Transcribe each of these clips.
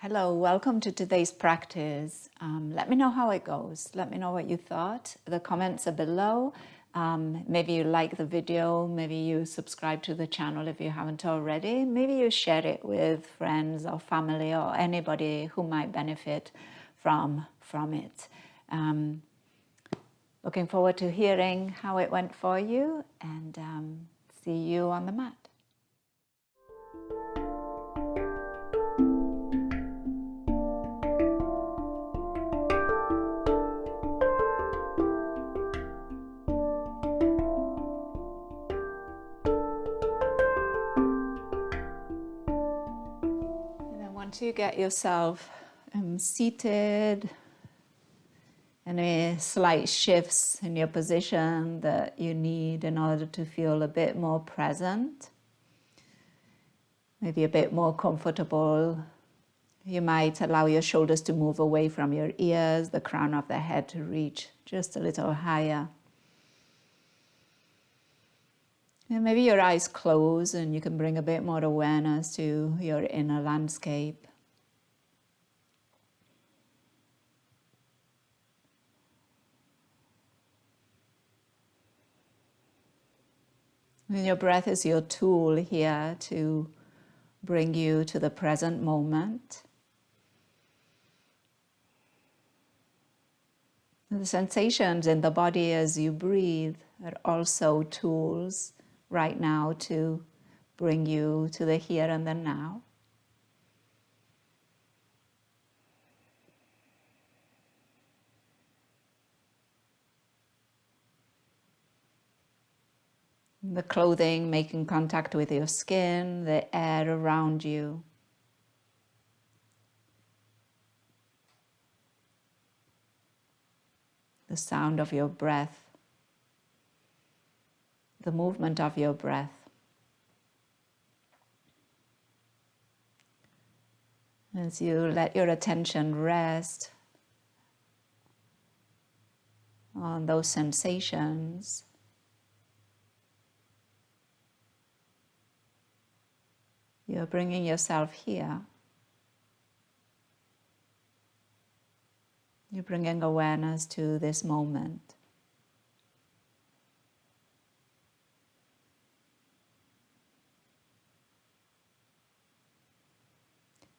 Hello, welcome to today's practice. Let me know how it goes. Let me know what you thought. The comments are below. Maybe you like the video. Maybe you subscribe to the channel if you haven't already. Maybe you share it with friends or family or anybody who might benefit from it. Looking forward to hearing how it went for you, and see you on the mat. Once you get yourself seated, any slight shifts in your position that you need in order to feel a bit more present, maybe a bit more comfortable. You might allow your shoulders to move away from your ears, the crown of the head to reach just a little higher. And maybe your eyes close and you can bring a bit more awareness to your inner landscape. And your breath is your tool here to bring you to the present moment. And the sensations in the body as you breathe are also tools right now to bring you to the here and the now. The clothing making contact with your skin, the air around you. The sound of your breath. The movement of your breath. As you let your attention rest on those sensations, you're bringing yourself here. You're bringing awareness to this moment.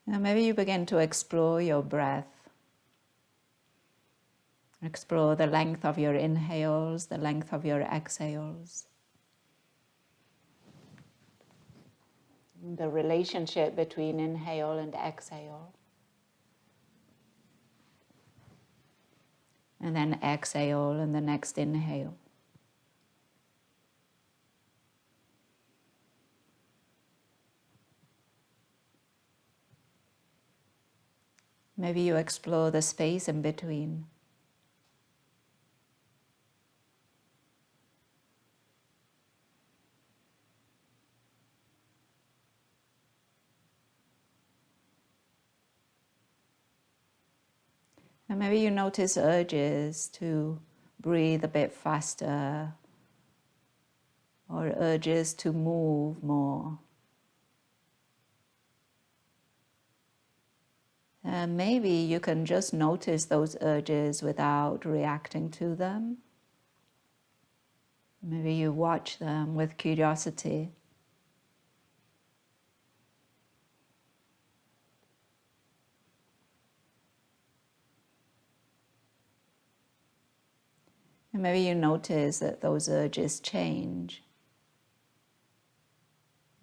And maybe you begin to explore your breath. Explore the length of your inhales, the length of your exhales. The relationship between inhale and exhale. And then exhale and the next inhale. Maybe you explore the space in between. And maybe you notice urges to breathe a bit faster, or urges to move more. And maybe you can just notice those urges without reacting to them. Maybe you watch them with curiosity. And maybe you notice that those urges change,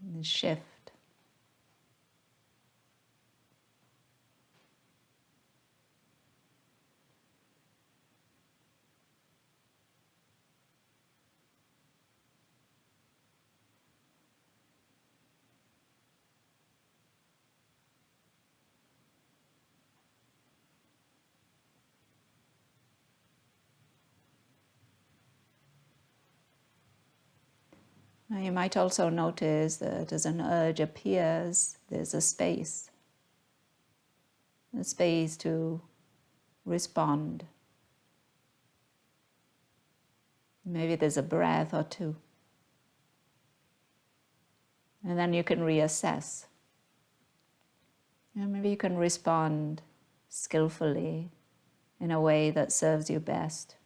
and shift. Now you might also notice that as an urge appears, there's a space to respond. Maybe there's a breath or two. And then you can reassess. And maybe you can respond skillfully in a way that serves you best.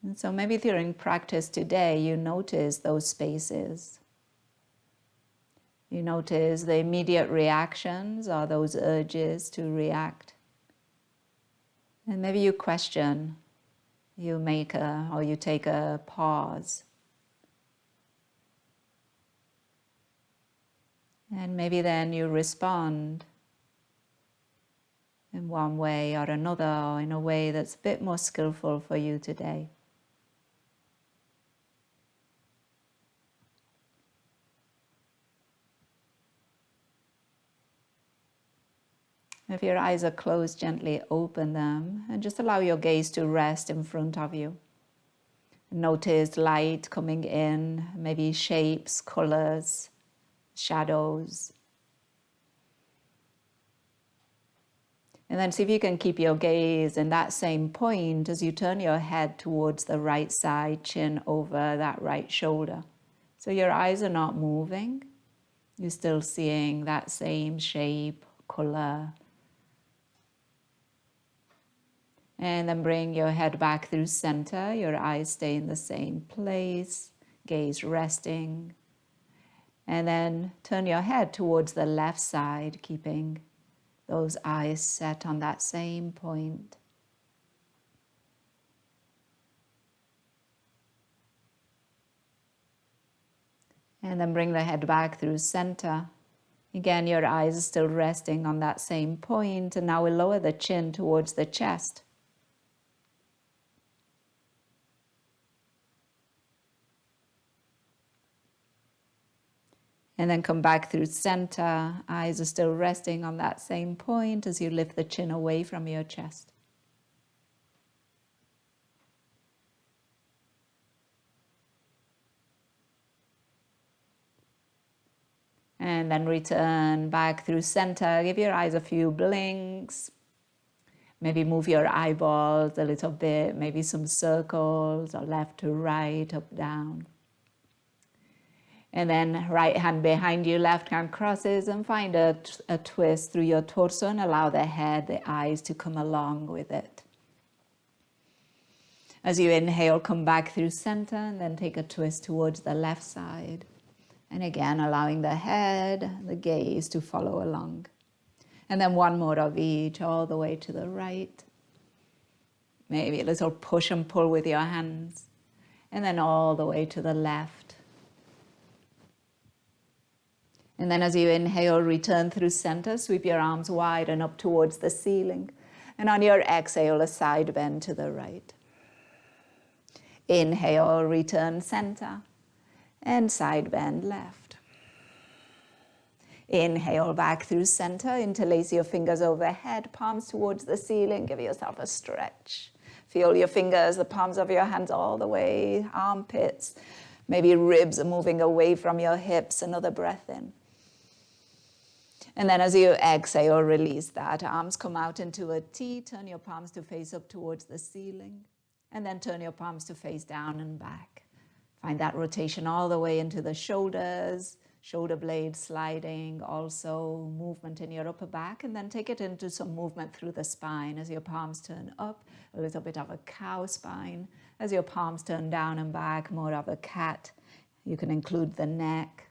And so maybe during practice today, you notice those spaces. You notice the immediate reactions or those urges to react. And maybe you question, you take a pause. And maybe then you respond in one way or another, or in a way that's a bit more skillful for you today. If your eyes are closed, gently open them and just allow your gaze to rest in front of you. Notice light coming in, maybe shapes, colors, shadows. And then see if you can keep your gaze in that same point as you turn your head towards the right side, chin over that right shoulder. So your eyes are not moving. You're still seeing that same shape, color. And then bring your head back through center. Your eyes stay in the same place, gaze resting. And then turn your head towards the left side, keeping those eyes set on that same point. And then bring the head back through center. Again, your eyes are still resting on that same point. And now we lower the chin towards the chest. And then come back through center. Eyes are still resting on that same point as you lift the chin away from your chest. And then return back through center. Give your eyes a few blinks. Maybe move your eyeballs a little bit. Maybe some circles or left to right, up, down. And then right hand behind you, left hand crosses, and find a twist through your torso and allow the head, the eyes to come along with it. As you inhale, come back through center and then take a twist towards the left side. And again, allowing the head, the gaze to follow along. And then one more of each, all the way to the right. Maybe a little push and pull with your hands. And then all the way to the left. And then as you inhale, return through center, sweep your arms wide and up towards the ceiling. And on your exhale, a side bend to the right. Inhale, return center, and side bend left. Inhale back through center, interlace your fingers overhead, palms towards the ceiling, give yourself a stretch. Feel your fingers, the palms of your hands all the way, armpits, maybe ribs are moving away from your hips, another breath in. And then as you exhale, release that. Arms come out into a T. Turn your palms to face up towards the ceiling. And then turn your palms to face down and back. Find that rotation all the way into the shoulders, shoulder blades sliding, also movement in your upper back. And then take it into some movement through the spine as your palms turn up, a little bit of a cow spine. As your palms turn down and back, more of a cat. You can include the neck,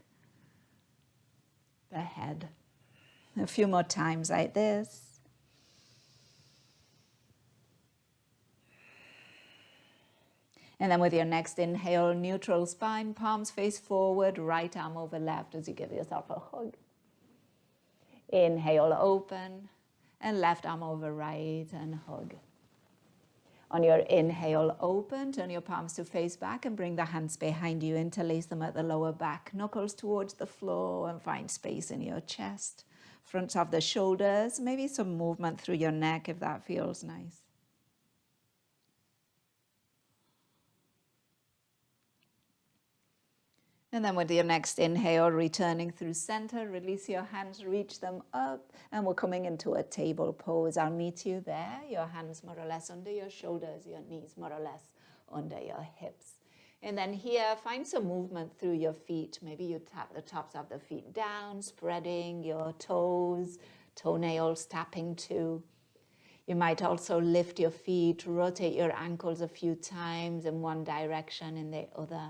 the head. A few more times like this. And then with your next inhale, neutral spine, palms face forward, right arm over left as you give yourself a hug. Inhale, open, and left arm over right and hug. On your inhale, open, turn your palms to face back and bring the hands behind you, interlace them at the lower back, knuckles towards the floor and find space in your chest. Front of the shoulders, maybe some movement through your neck if that feels nice. And then with your next inhale, returning through center, release your hands, reach them up, and we're coming into a table pose. I'll meet you there, your hands more or less under your shoulders, your knees more or less under your hips. And then here, find some movement through your feet. Maybe you tap the tops of the feet down, spreading your toes, toenails tapping too. You might also lift your feet, rotate your ankles a few times in one direction and the other.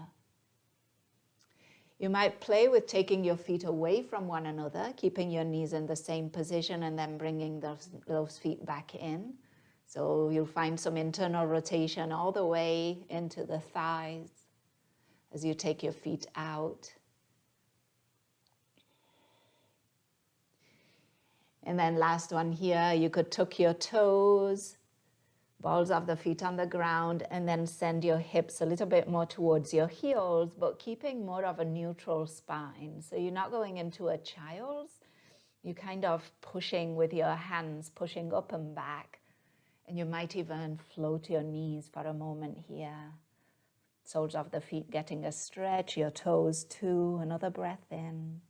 You might play with taking your feet away from one another, keeping your knees in the same position and then bringing those feet back in. So you'll find some internal rotation all the way into the thighs as you take your feet out. And then last one here, you could tuck your toes, balls of the feet on the ground, and then send your hips a little bit more towards your heels, but keeping more of a neutral spine. So you're not going into a child's, you're kind of pushing with your hands, pushing up and back. And you might even float your knees for a moment here. Soles of the feet getting a stretch, your toes too. Another breath in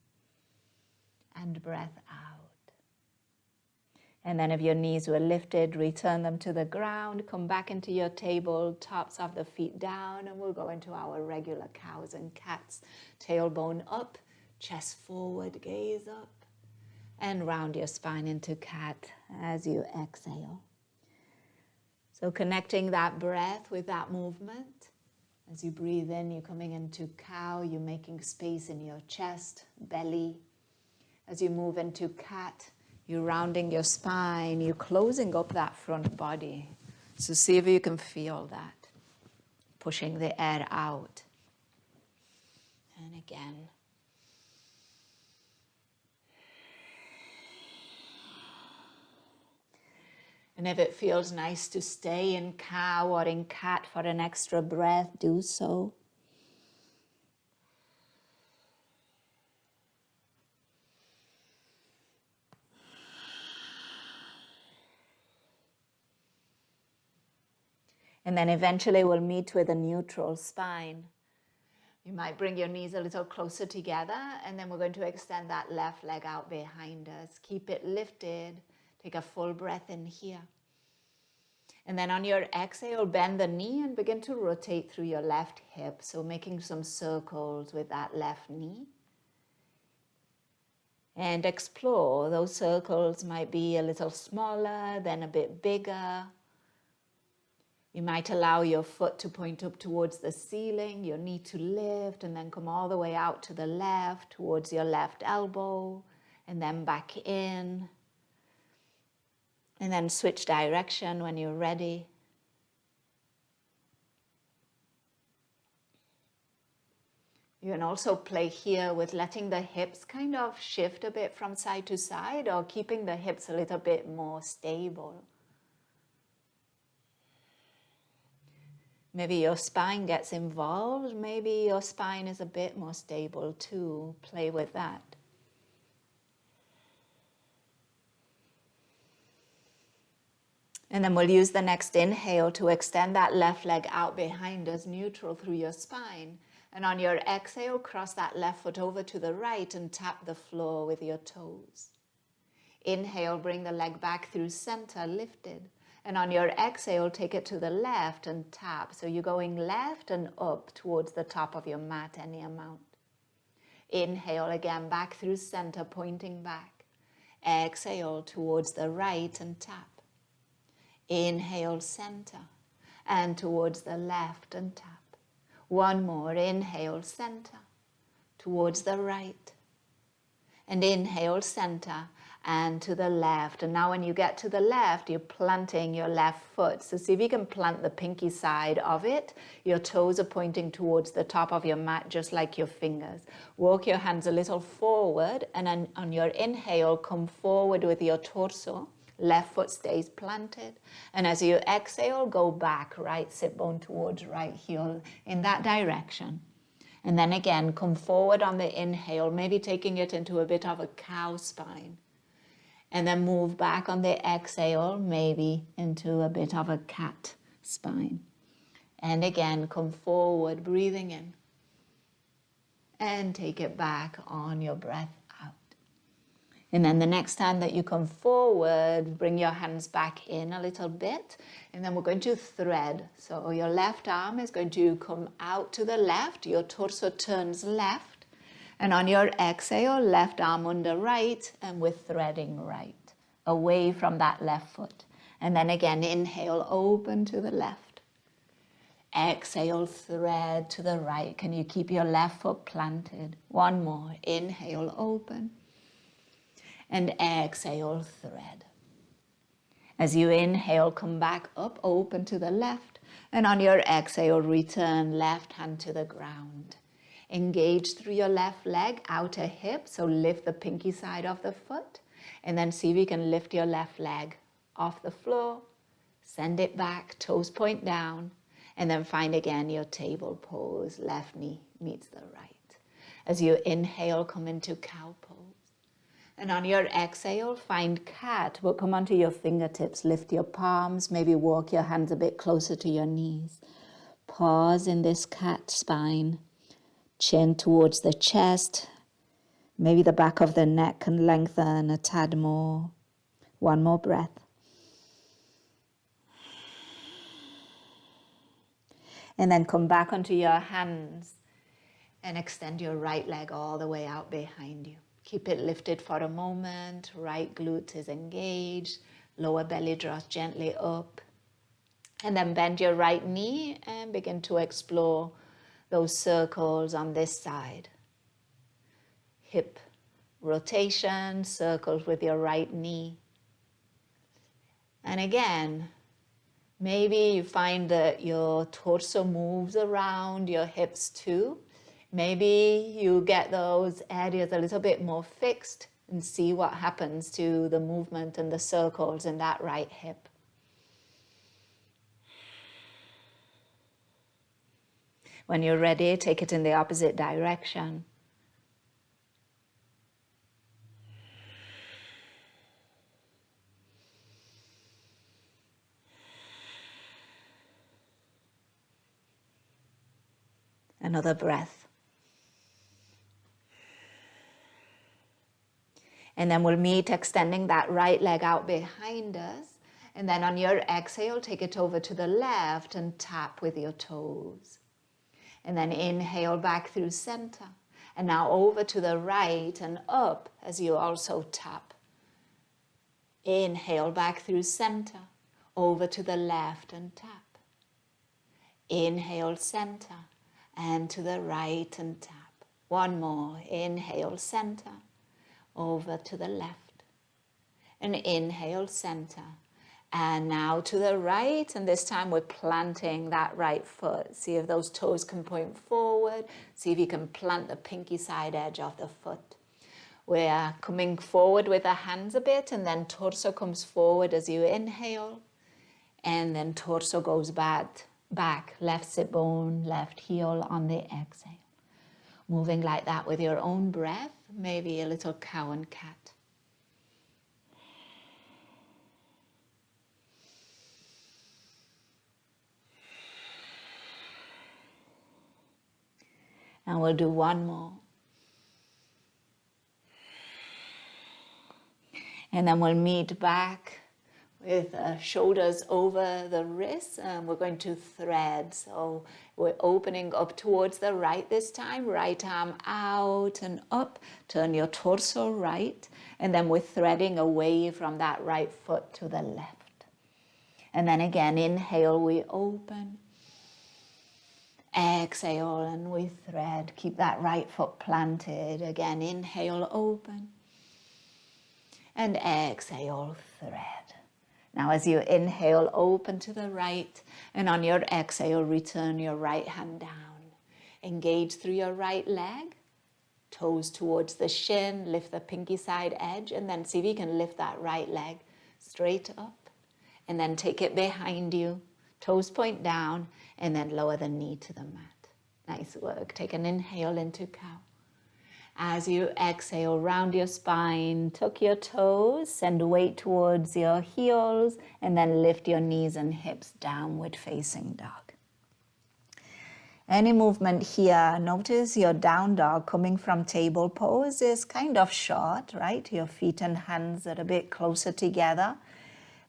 and breath out. And then if your knees were lifted, return them to the ground, come back into your table, tops of the feet down, and we'll go into our regular cows and cats. Tailbone up, chest forward, gaze up, and round your spine into cat as you exhale. So connecting that breath with that movement. As you breathe in, you're coming into cow, you're making space in your chest, belly. As you move into cat, you're rounding your spine, you're closing up that front body. So see if you can feel that, pushing the air out. And again. And if it feels nice to stay in cow or in cat for an extra breath, do so. And then eventually we'll meet with a neutral spine. You might bring your knees a little closer together, and then we're going to extend that left leg out behind us. Keep it lifted. Take a full breath in here. And then on your exhale, bend the knee and begin to rotate through your left hip. So making some circles with that left knee. And explore. Those circles might be a little smaller, then a bit bigger. You might allow your foot to point up towards the ceiling, your knee to lift, and then come all the way out to the left, towards your left elbow, and then back in. And then switch direction when you're ready. You can also play here with letting the hips kind of shift a bit from side to side, or keeping the hips a little bit more stable. Maybe your spine gets involved. Maybe your spine is a bit more stable too. Play with that. And then we'll use the next inhale to extend that left leg out behind us, neutral through your spine. And on your exhale, cross that left foot over to the right and tap the floor with your toes. Inhale, bring the leg back through center, lifted. And on your exhale, take it to the left and tap. So you're going left and up towards the top of your mat, any amount. Inhale again, back through center, pointing back. Exhale towards the right and tap. Inhale, center, and towards the left and tap. One more, inhale, center, towards the right. And inhale, center, and to the left. And now when you get to the left, you're planting your left foot. So see if you can plant the pinky side of it. Your toes are pointing towards the top of your mat, just like your fingers. Walk your hands a little forward, and then on your inhale, come forward with your torso. Left foot stays planted. And as you exhale, go back, right sit bone towards right heel in that direction. And then again, come forward on the inhale, maybe taking it into a bit of a cow spine. And then move back on the exhale, maybe into a bit of a cat spine. And again, come forward, breathing in. And take it back on your breath out. And then the next time that you come forward, bring your hands back in a little bit. And then we're going to thread. So your left arm is going to come out to the left. Your torso turns left. And on your exhale, left arm under right. And we're threading right, away from that left foot. And then again, inhale, open to the left. Exhale, thread to the right. Can you keep your left foot planted? One more. Inhale, open. And exhale, thread. As you inhale, come back up, open to the left. And on your exhale, return left hand to the ground. Engage through your left leg, outer hip. So lift the pinky side of the foot. And then see if you can lift your left leg off the floor. Send it back, toes point down. And then find again your table pose. Left knee meets the right. As you inhale, come into cow pose. And on your exhale, find cat. We'll come onto your fingertips. Lift your palms. Maybe walk your hands a bit closer to your knees. Pause in this cat spine. Chin towards the chest. Maybe the back of the neck can lengthen a tad more. One more breath. And then come back onto your hands and extend your right leg all the way out behind you. Keep it lifted for a moment. Right glute is engaged. Lower belly draws gently up. And then bend your right knee and begin to explore those circles on this side. Hip rotation, circles with your right knee. And again, maybe you find that your torso moves around your hips too. Maybe you get those areas a little bit more fixed and see what happens to the movement and the circles in that right hip. When you're ready, take it in the opposite direction. Another breath. And then we'll meet extending that right leg out behind us. And then on your exhale, take it over to the left and tap with your toes. And then inhale back through center. And now over to the right and up as you also tap. Inhale back through center. Over to the left and tap. Inhale center and to the right and tap. One more. Inhale center. Over to the left. And inhale center. And now to the right, and this time we're planting that right foot. See if those toes can point forward. See if you can plant the pinky side edge of the foot. We're coming forward with the hands a bit, and then torso comes forward as you inhale. And then torso goes back, left sit bone, left heel on the exhale. Moving like that with your own breath, maybe a little cow and cat. And we'll do one more. And then we'll meet back with shoulders over the wrists, and we're going to thread. So we're opening up towards the right this time. Right arm out and up. Turn your torso right. And then we're threading away from that right foot to the left. And then again, inhale, we open. Exhale and we thread. Keep that right foot planted. Again, inhale, open. And exhale, thread. Now as you inhale, open to the right. And on your exhale, return your right hand down. Engage through your right leg. Toes towards the shin. Lift the pinky side edge. And then see if you can lift that right leg straight up. And then take it behind you. Toes point down, and then lower the knee to the mat. Nice work. Take an inhale into cow. As you exhale, round your spine, tuck your toes, send weight towards your heels, and then lift your knees and hips, downward facing dog. Any movement here, notice your down dog coming from table pose is kind of short, right? Your feet and hands are a bit closer together.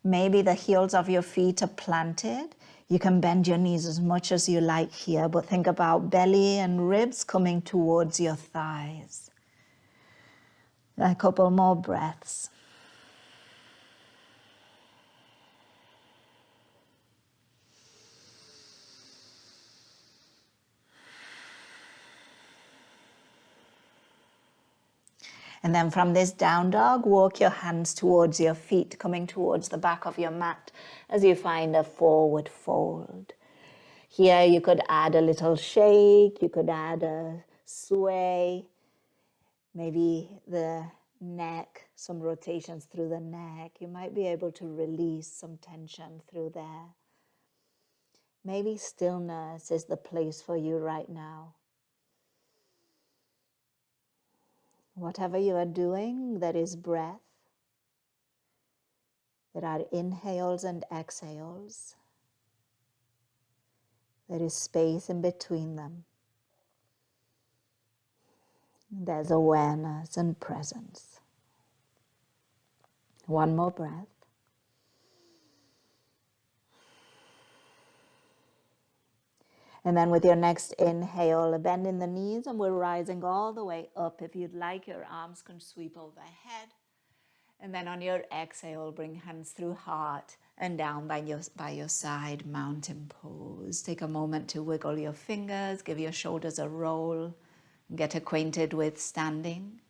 Maybe the heels of your feet are planted. You can bend your knees as much as you like here, but think about belly and ribs coming towards your thighs. A couple more breaths. And then from this down dog, walk your hands towards your feet, coming towards the back of your mat as you find a forward fold. Here you could add a little shake, you could add a sway, maybe the neck, some rotations through the neck. You might be able to release some tension through there. Maybe stillness is the place for you right now. Whatever you are doing, there is breath. There are inhales and exhales. There is space in between them. There's awareness and presence. One more breath. And then with your next inhale, bend in the knees, and we're rising all the way up. If you'd like, your arms can sweep overhead. And then on your exhale, bring hands through heart and down by your side, mountain pose. Take a moment to wiggle your fingers, give your shoulders a roll, and get acquainted with standing.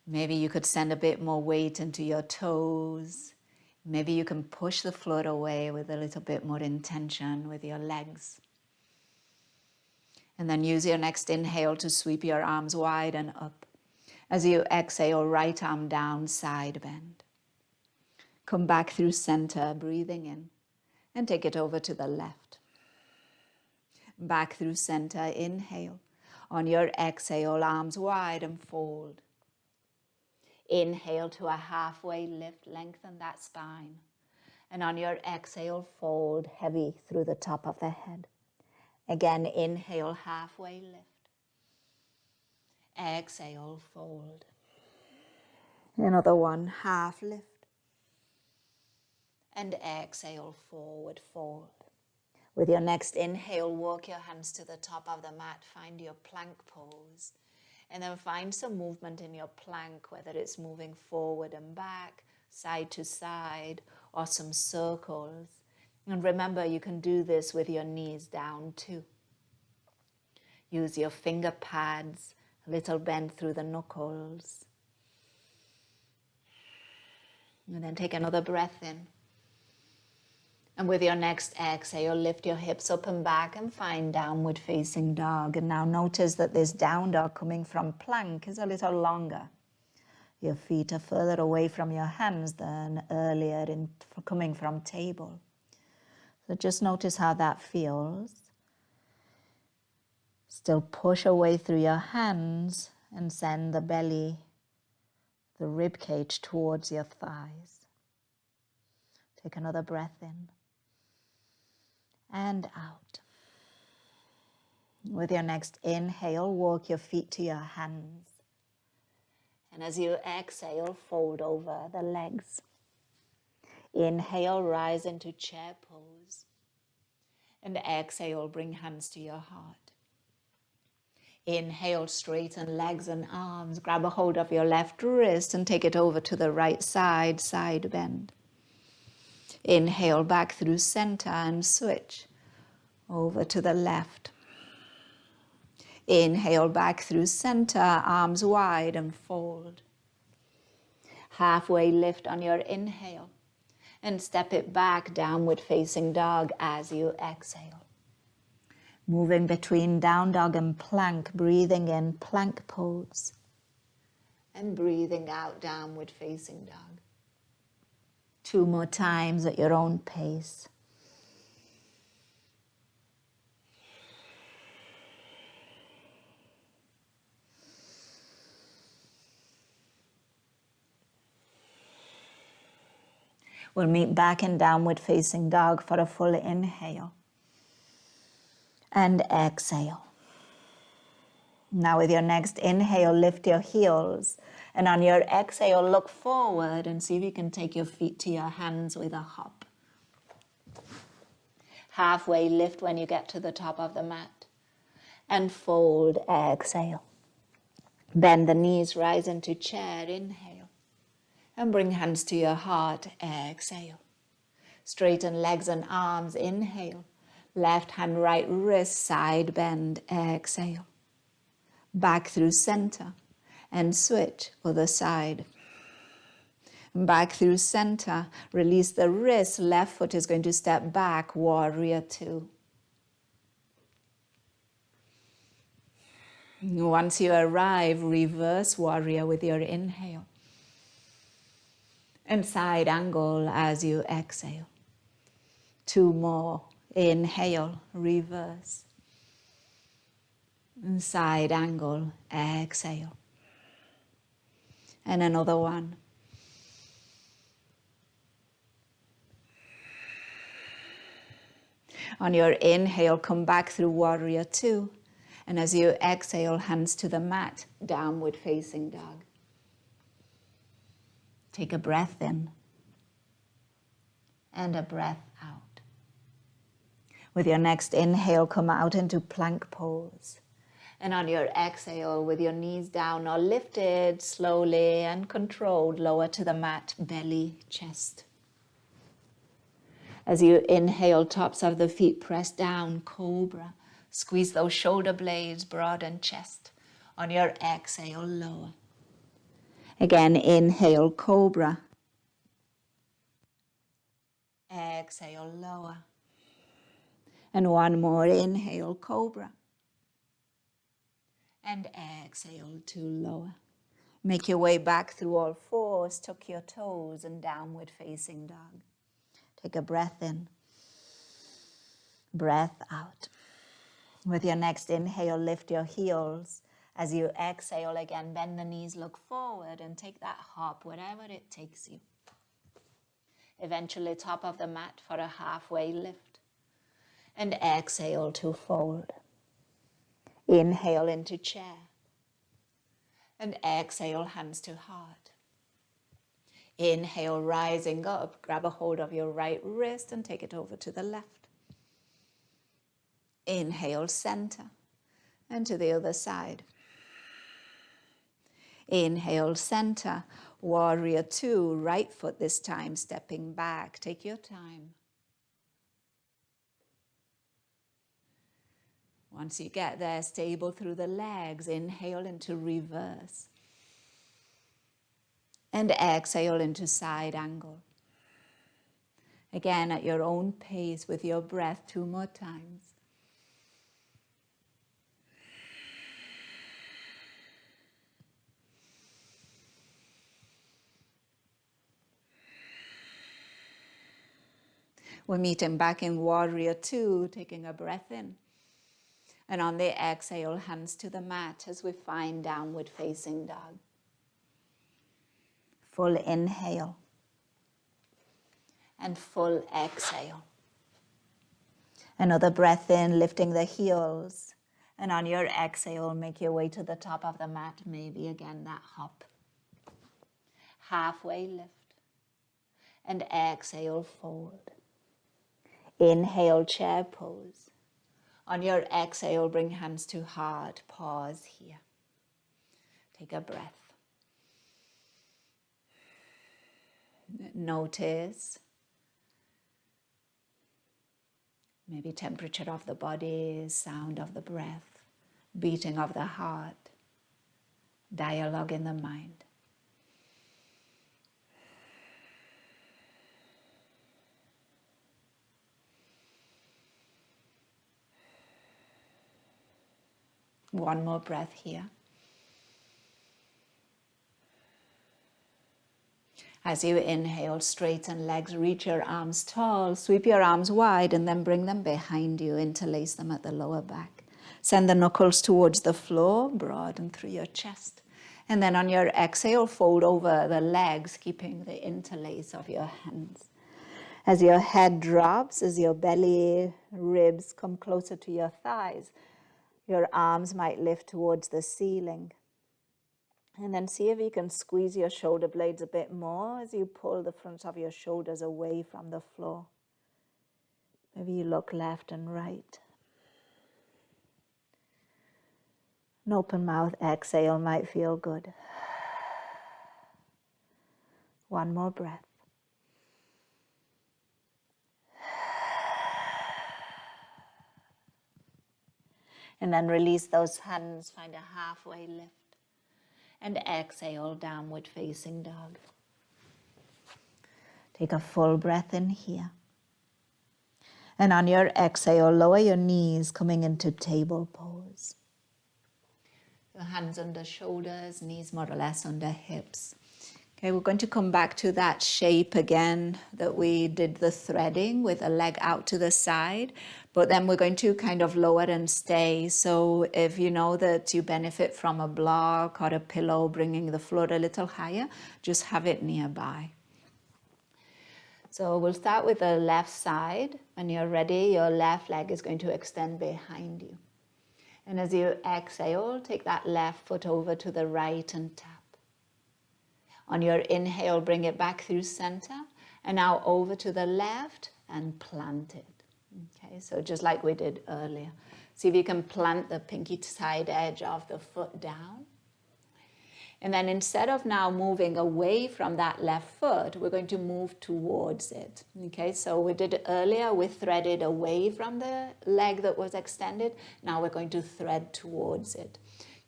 Maybe you could send a bit more weight into your toes. Maybe you can push the floor away with a little bit more intention with your legs. And then use your next inhale to sweep your arms wide and up. As you exhale, right arm down, side bend. Come back through center, breathing in, and take it over to the left. Back through center, inhale. On your exhale, arms wide and fold. Inhale to a halfway lift, lengthen that spine. And on your exhale, fold heavy through the top of the head. Again, inhale, halfway lift. Exhale, fold. Another one, half lift. And exhale, forward fold. With your next inhale, walk your hands to the top of the mat. Find your plank pose. And then find some movement in your plank, whether it's moving forward and back, side to side, or some circles. And remember, you can do this with your knees down too. Use your finger pads, a little bend through the knuckles. And then take another breath in. And with your next exhale, lift your hips up and back and find downward facing dog. And now notice that this down dog coming from plank is a little longer. Your feet are further away from your hands than earlier coming from table. So just notice how that feels. Still push away through your hands and send the belly, the rib cage towards your thighs. Take another breath in and out. With your next inhale, walk your feet to your hands. And as you exhale, fold over the legs. Inhale, rise into chair pose. And exhale, bring hands to your heart. Inhale, straighten legs and arms. Grab a hold of your left wrist and take it over to the right side, side bend. Inhale, back through center and switch over to the left. Inhale, back through center, arms wide and fold. Halfway lift on your inhale and step it back, downward facing dog as you exhale. Moving between down dog and plank, breathing in plank pose and breathing out, downward facing dog. 2 more times at your own pace. We'll meet back in downward facing dog for a full inhale. And exhale. Now with your next inhale, lift your heels. And on your exhale, look forward and see if you can take your feet to your hands with a hop. Halfway lift when you get to the top of the mat. And fold, exhale. Bend the knees, rise into chair, inhale. And bring hands to your heart, exhale. Straighten legs and arms, inhale. Left hand, right wrist, side bend, exhale. Back through center and switch for the side. Back through center, release the wrist, left foot is going to step back, warrior two. Once you arrive, reverse warrior with your inhale. And side angle as you exhale. Two more, inhale, reverse. And side angle, exhale. And another one. On your inhale, come back through warrior two. And as you exhale, hands to the mat, downward facing dog. Take a breath in and a breath out. With your next inhale, come out into plank pose. And on your exhale, with your knees down or lifted, slowly and controlled, lower to the mat, belly, chest. As you inhale, tops of the feet press down, cobra. Squeeze those shoulder blades, broaden chest. On your exhale, lower. Again, inhale, cobra. Exhale, lower. And one more, inhale, cobra. And exhale to lower. Make your way back through all fours, tuck your toes, and downward facing dog. Take a breath in, breath out. With your next inhale, lift your heels. As you exhale again, bend the knees, look forward, and take that hop, wherever it takes you. Eventually, top of the mat for a halfway lift. And exhale to fold. Inhale into chair. And exhale, hands to heart. Inhale, rising up. Grab a hold of your right wrist and take it over to the left. Inhale, center. And to the other side. Inhale, center. Warrior two, right foot this time, stepping back. Take your time. Once you get there, stable through the legs. Inhale into reverse. And exhale into side angle. Again, at your own pace with your breath, two more times. We're meeting back in warrior two, taking a breath in. And on the exhale, hands to the mat as we find downward facing dog. Full inhale. And full exhale. Another breath in, lifting the heels. And on your exhale, make your way to the top of the mat. Maybe again that hop. Halfway lift. And exhale, fold. Inhale, chair pose. On your exhale, bring hands to heart. Pause here. Take a breath. Notice maybe temperature of the body, sound of the breath, beating of the heart, dialogue in the mind. One more breath here. As you inhale, straighten legs, reach your arms tall, sweep your arms wide, and then bring them behind you, interlace them at the lower back. Send the knuckles towards the floor, broaden through your chest. And then on your exhale, fold over the legs, keeping the interlace of your hands. As your head drops, as your belly ribs come closer to your thighs, your arms might lift towards the ceiling. And then see if you can squeeze your shoulder blades a bit more as you pull the front of your shoulders away from the floor. Maybe you look left and right. An open mouth exhale might feel good. One more breath. And then release those hands, find a halfway lift. And exhale, downward facing dog. Take a full breath in here. And on your exhale, lower your knees, coming into table pose. Your hands under shoulders, knees more or less under hips. Okay, we're going to come back to that shape again that we did the threading with a leg out to the side, but then we're going to kind of lower and stay. So if you know that you benefit from a block or a pillow bringing the floor a little higher, just have it nearby. So we'll start with the left side. When you're ready, your left leg is going to extend behind you. And as you exhale, take that left foot over to the right and tap. On your inhale, bring it back through center, and now over to the left and plant it. Okay, so just like we did earlier. See if you can plant the pinky side edge of the foot down. And then instead of now moving away from that left foot, we're going to move towards it. Okay, so we did it earlier, we threaded away from the leg that was extended. Now we're going to thread towards it.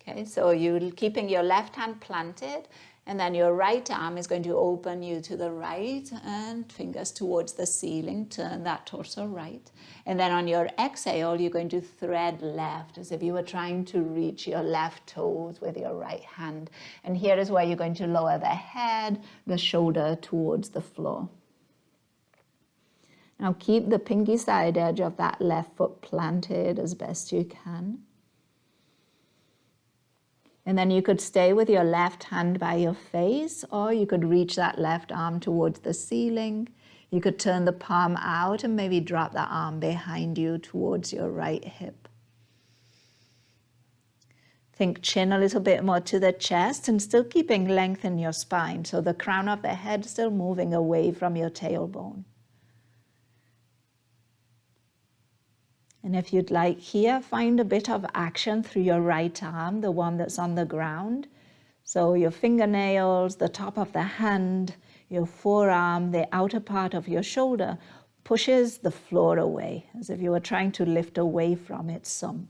Okay, so you're keeping your left hand planted, and then your right arm is going to open you to the right and fingers towards the ceiling. Turn that torso right. And then on your exhale, you're going to thread left as if you were trying to reach your left toes with your right hand. And here is where you're going to lower the head, the shoulder towards the floor. Now keep the pinky side edge of that left foot planted as best you can. And then you could stay with your left hand by your face, or you could reach that left arm towards the ceiling. You could turn the palm out and maybe drop the arm behind you towards your right hip. Think chin a little bit more to the chest and still keeping length in your spine. So the crown of the head still moving away from your tailbone. And if you'd like here, find a bit of action through your right arm, the one that's on the ground. So your fingernails, the top of the hand, your forearm, the outer part of your shoulder pushes the floor away, as if you were trying to lift away from it some.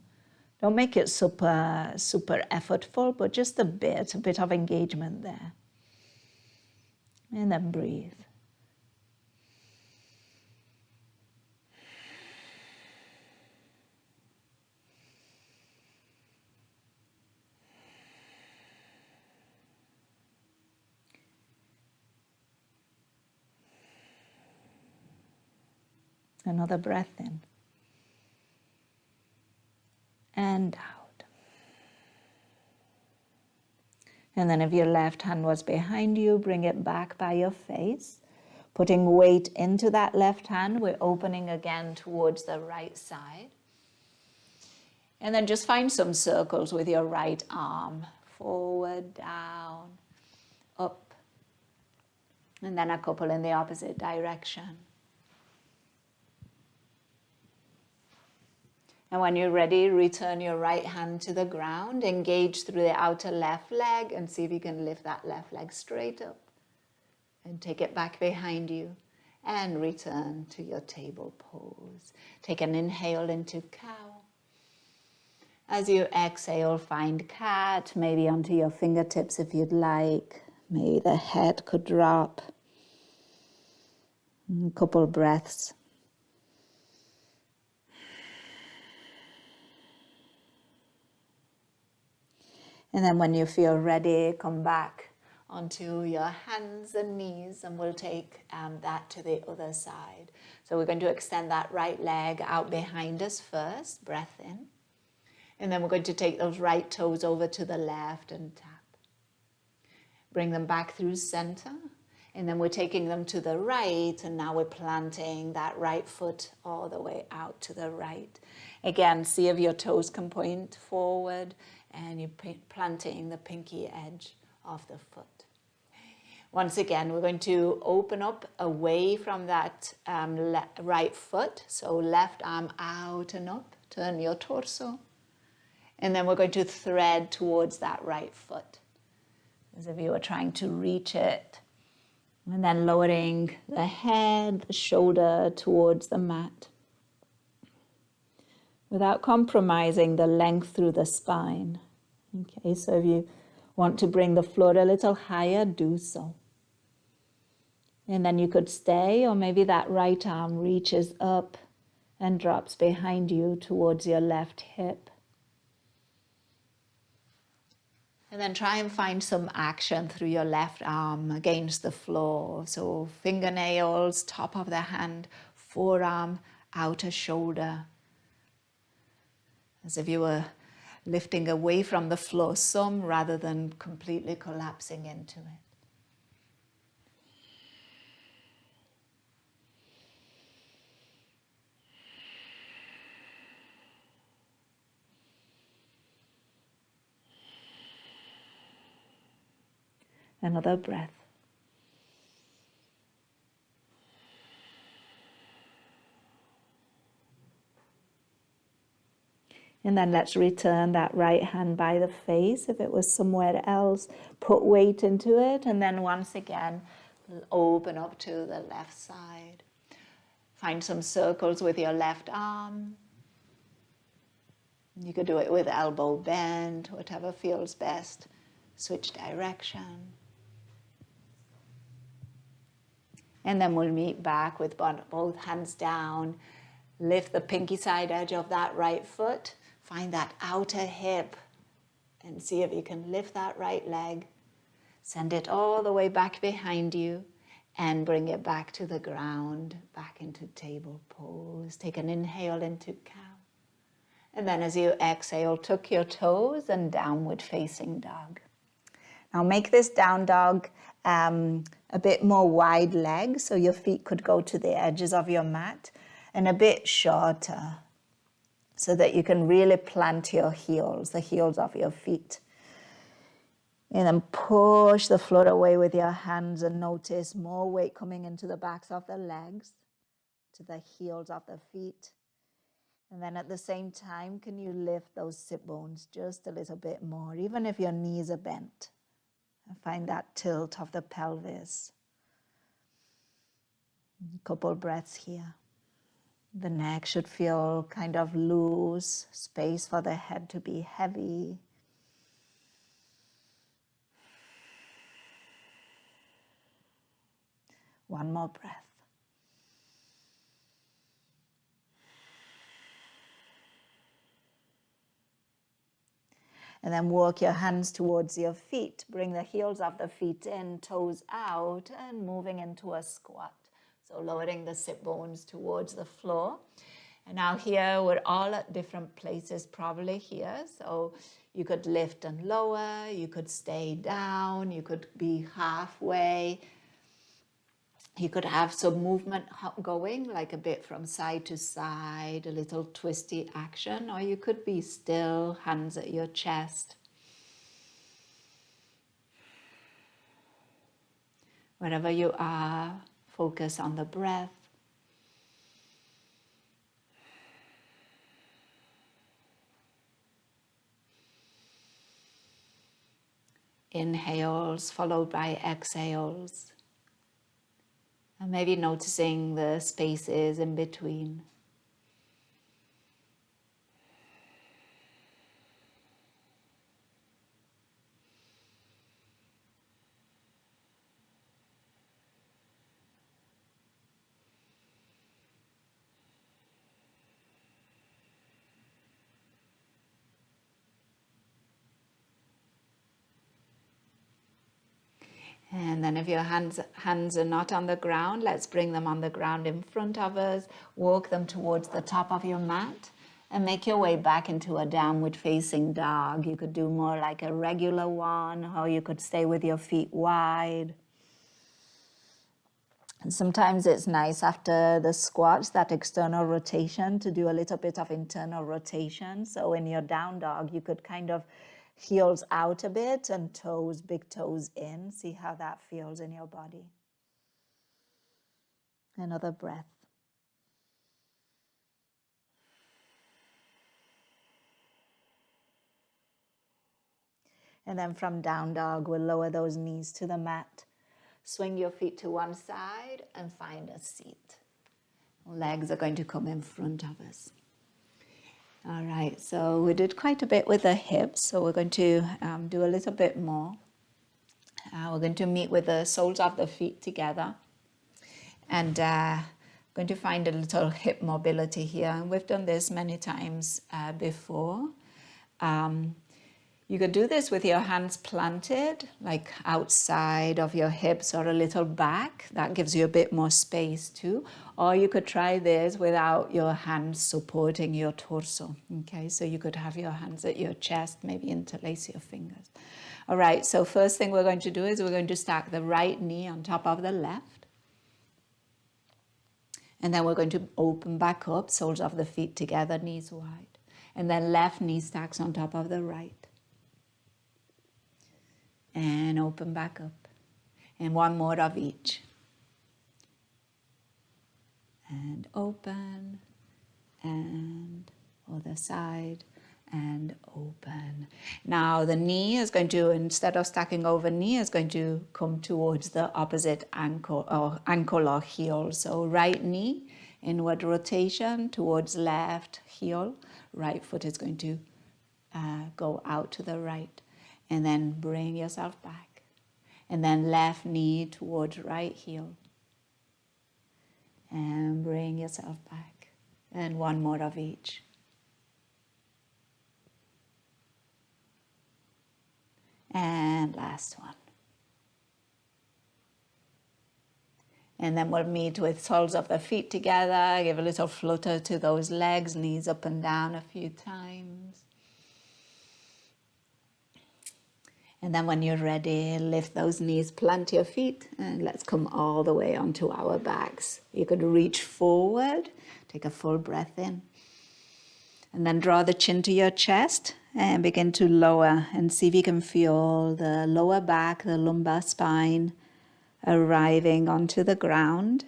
Don't make it super effortful, but just a bit of engagement there. And then breathe. Another breath in. And out. And then if your left hand was behind you, bring it back by your face. Putting weight into that left hand, we're opening again towards the right side. And then just find some circles with your right arm. Forward, down, up. And then a couple in the opposite direction. And when you're ready, return your right hand to the ground, engage through the outer left leg, and see if you can lift that left leg straight up. And take it back behind you, and return to your table pose. Take an inhale into cow. As you exhale, find cat, maybe onto your fingertips if you'd like. Maybe the head could drop. A couple breaths. And then when you feel ready, come back onto your hands and knees, and we'll take that to the other side. So we're going to extend that right leg out behind us first, breath in. And then we're going to take those right toes over to the left and tap. Bring them back through center. And then we're taking them to the right, and now we're planting that right foot all the way out to the right. Again, see if your toes can point forward, and you're planting the pinky edge of the foot. Once again, we're going to open up away from that right foot. So left arm out and up, turn your torso. And then we're going to thread towards that right foot, as if you were trying to reach it. And then lowering the head, the shoulder towards the mat, without compromising the length through the spine. Okay, so if you want to bring the floor a little higher, do so. And then you could stay, or maybe that right arm reaches up and drops behind you towards your left hip. And then try and find some action through your left arm against the floor. So fingernails, top of the hand, forearm, outer shoulder. As if you were lifting away from the floor some rather than completely collapsing into it. Another breath. And then let's return that right hand by the face. If it was somewhere else, put weight into it. And then once again, open up to the left side. Find some circles with your left arm. You could do it with elbow bent, whatever feels best. Switch direction. And then we'll meet back with both hands down. Lift the pinky side edge of that right foot. Find that outer hip and see if you can lift that right leg. Send it all the way back behind you and bring it back to the ground, back into table pose. Take an inhale into cow. And then as you exhale, tuck your toes and downward facing dog. Now make this down dog a bit more wide leg, so your feet could go to the edges of your mat, and a bit shorter, so that you can really plant your heels, the heels of your feet. And then push the floor away with your hands and notice more weight coming into the backs of the legs, to the heels of the feet. And then at the same time, can you lift those sit bones just a little bit more, even if your knees are bent? And find that tilt of the pelvis. A couple breaths here. The neck should feel kind of loose, space for the head to be heavy. One more breath. And then walk your hands towards your feet. Bring the heels of the feet in, toes out, and moving into a squat. So lowering the sit bones towards the floor. And now here, we're all at different places probably here. So you could lift and lower, you could stay down, you could be halfway. You could have some movement going, like a bit from side to side, a little twisty action, or you could be still, hands at your chest. Wherever you are, focus on the breath. Inhales followed by exhales. And maybe noticing the spaces in between. And then if your hands are not on the ground, let's bring them on the ground in front of us. Walk them towards the top of your mat and make your way back into a downward facing dog. You could do more like a regular one, or you could stay with your feet wide. And sometimes it's nice after the squats, that external rotation, to do a little bit of internal rotation. So in your down dog, you could kind of heels out a bit and toes, big toes in. See how that feels in your body. Another breath. And then from down dog, we'll lower those knees to the mat. Swing your feet to one side and find a seat. Legs are going to come in front of us. All right, so we did quite a bit with the hips, so we're going to do a little bit more. We're going to meet with the soles of the feet together, and going to find a little hip mobility here. And we've done this many times before. You could do this with your hands planted, like outside of your hips or a little back. That gives you a bit more space too. Or you could try this without your hands supporting your torso. Okay, so you could have your hands at your chest, maybe interlace your fingers. All right, so first thing we're going to do is we're going to stack the right knee on top of the left. And then we're going to open back up, soles of the feet together, knees wide. And then left knee stacks on top of the right. And open back up. And one more of each. And open, and other side, and open. Now the knee is going to, instead of stacking over knee, is going to come towards the opposite ankle or heel. So right knee, inward rotation towards left heel. Right foot is going to go out to the right. And then bring yourself back. And then left knee towards right heel. And bring yourself back. And one more of each. And last one. And then we'll meet with soles of the feet together. Give a little flutter to those legs, knees up and down a few times. And then when you're ready, lift those knees, plant your feet, and let's come all the way onto our backs. You could reach forward, take a full breath in. And then draw the chin to your chest and begin to lower and see if you can feel the lower back, the lumbar spine arriving onto the ground.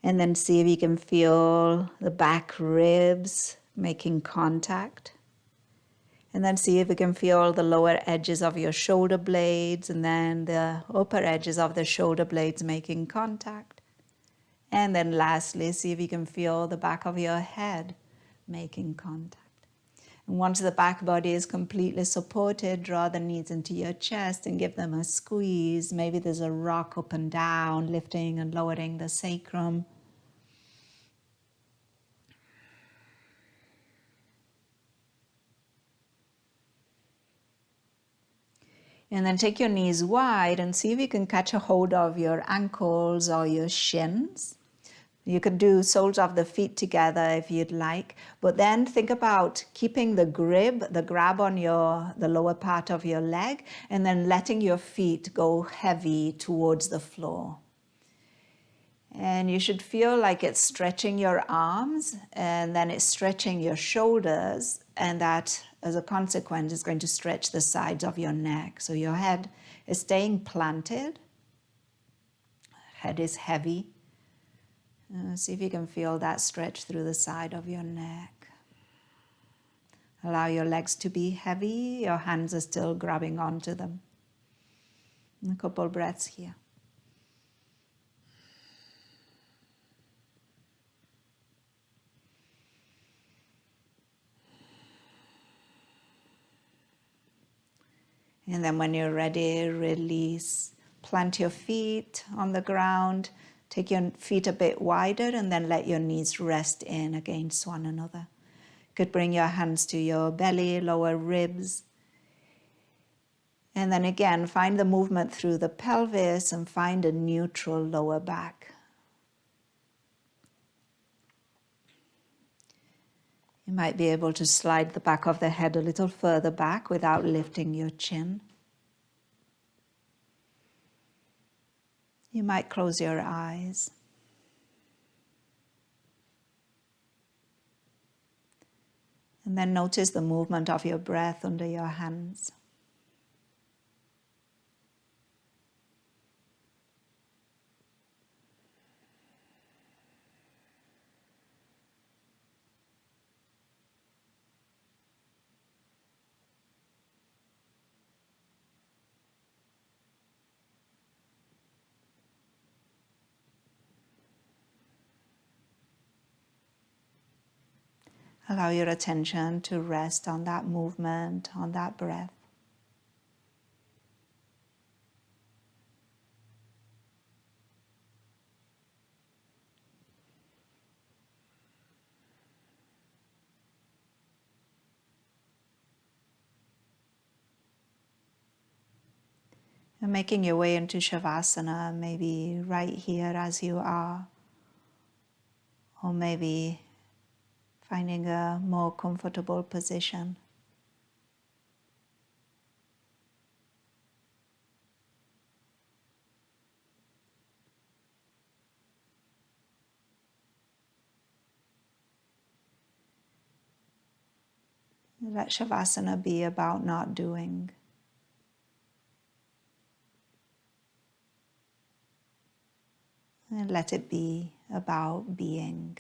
And then see if you can feel the back ribs making contact. And then see if you can feel the lower edges of your shoulder blades and then the upper edges of the shoulder blades making contact. And then lastly, see if you can feel the back of your head making contact. And once the back body is completely supported, draw the knees into your chest and give them a squeeze. Maybe there's a rock up and down, lifting and lowering the sacrum. And then take your knees wide and see if you can catch a hold of your ankles or your shins. You could do soles of the feet together if you'd like, but then think about keeping the grab on the lower part of your leg, and then letting your feet go heavy towards the floor. And you should feel like it's stretching your arms, and then it's stretching your shoulders, and that as a consequence is going to stretch the sides of your neck. So your head is staying planted, head is heavy. See if you can feel that stretch through the side of your neck. Allow your legs to be heavy, your hands are still grabbing onto them. A couple breaths here. And then when you're ready, release. Plant your feet on the ground. Take your feet a bit wider and then let your knees rest in against one another. You could bring your hands to your belly, lower ribs. And then again, find the movement through the pelvis and find a neutral lower back. You might be able to slide the back of the head a little further back without lifting your chin. You might close your eyes. And then notice the movement of your breath under your hands. Allow your attention to rest on that movement, on that breath. And making your way into Shavasana, maybe right here as you are, or maybe finding a more comfortable position. Let Shavasana be about not doing. And let it be about being.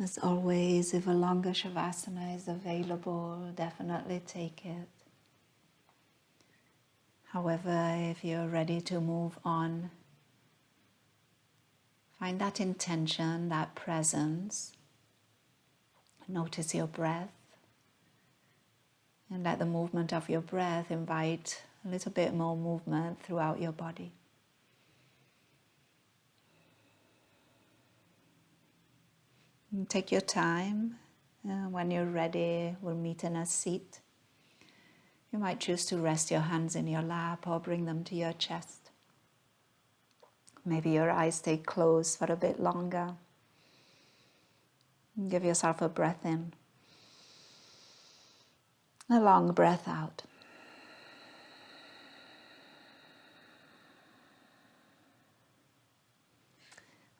As always, if a longer Shavasana is available, definitely take it. However, if you're ready to move on, find that intention, that presence. Notice your breath and let the movement of your breath invite a little bit more movement throughout your body. And take your time. When you're ready, we'll meet in a seat. You might choose to rest your hands in your lap or bring them to your chest. Maybe your eyes stay closed for a bit longer. Give yourself a breath in, a long breath out.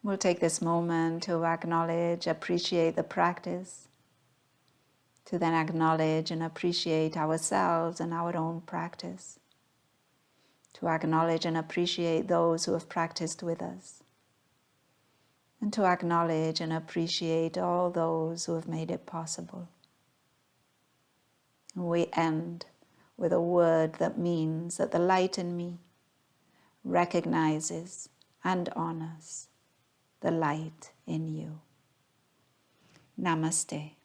We'll take this moment to acknowledge, appreciate the practice, to then acknowledge and appreciate ourselves and our own practice, to acknowledge and appreciate those who have practiced with us. and to acknowledge and appreciate all those who have made it possible. And we end with a word that means that the light in me recognizes and honors the light in you. Namaste.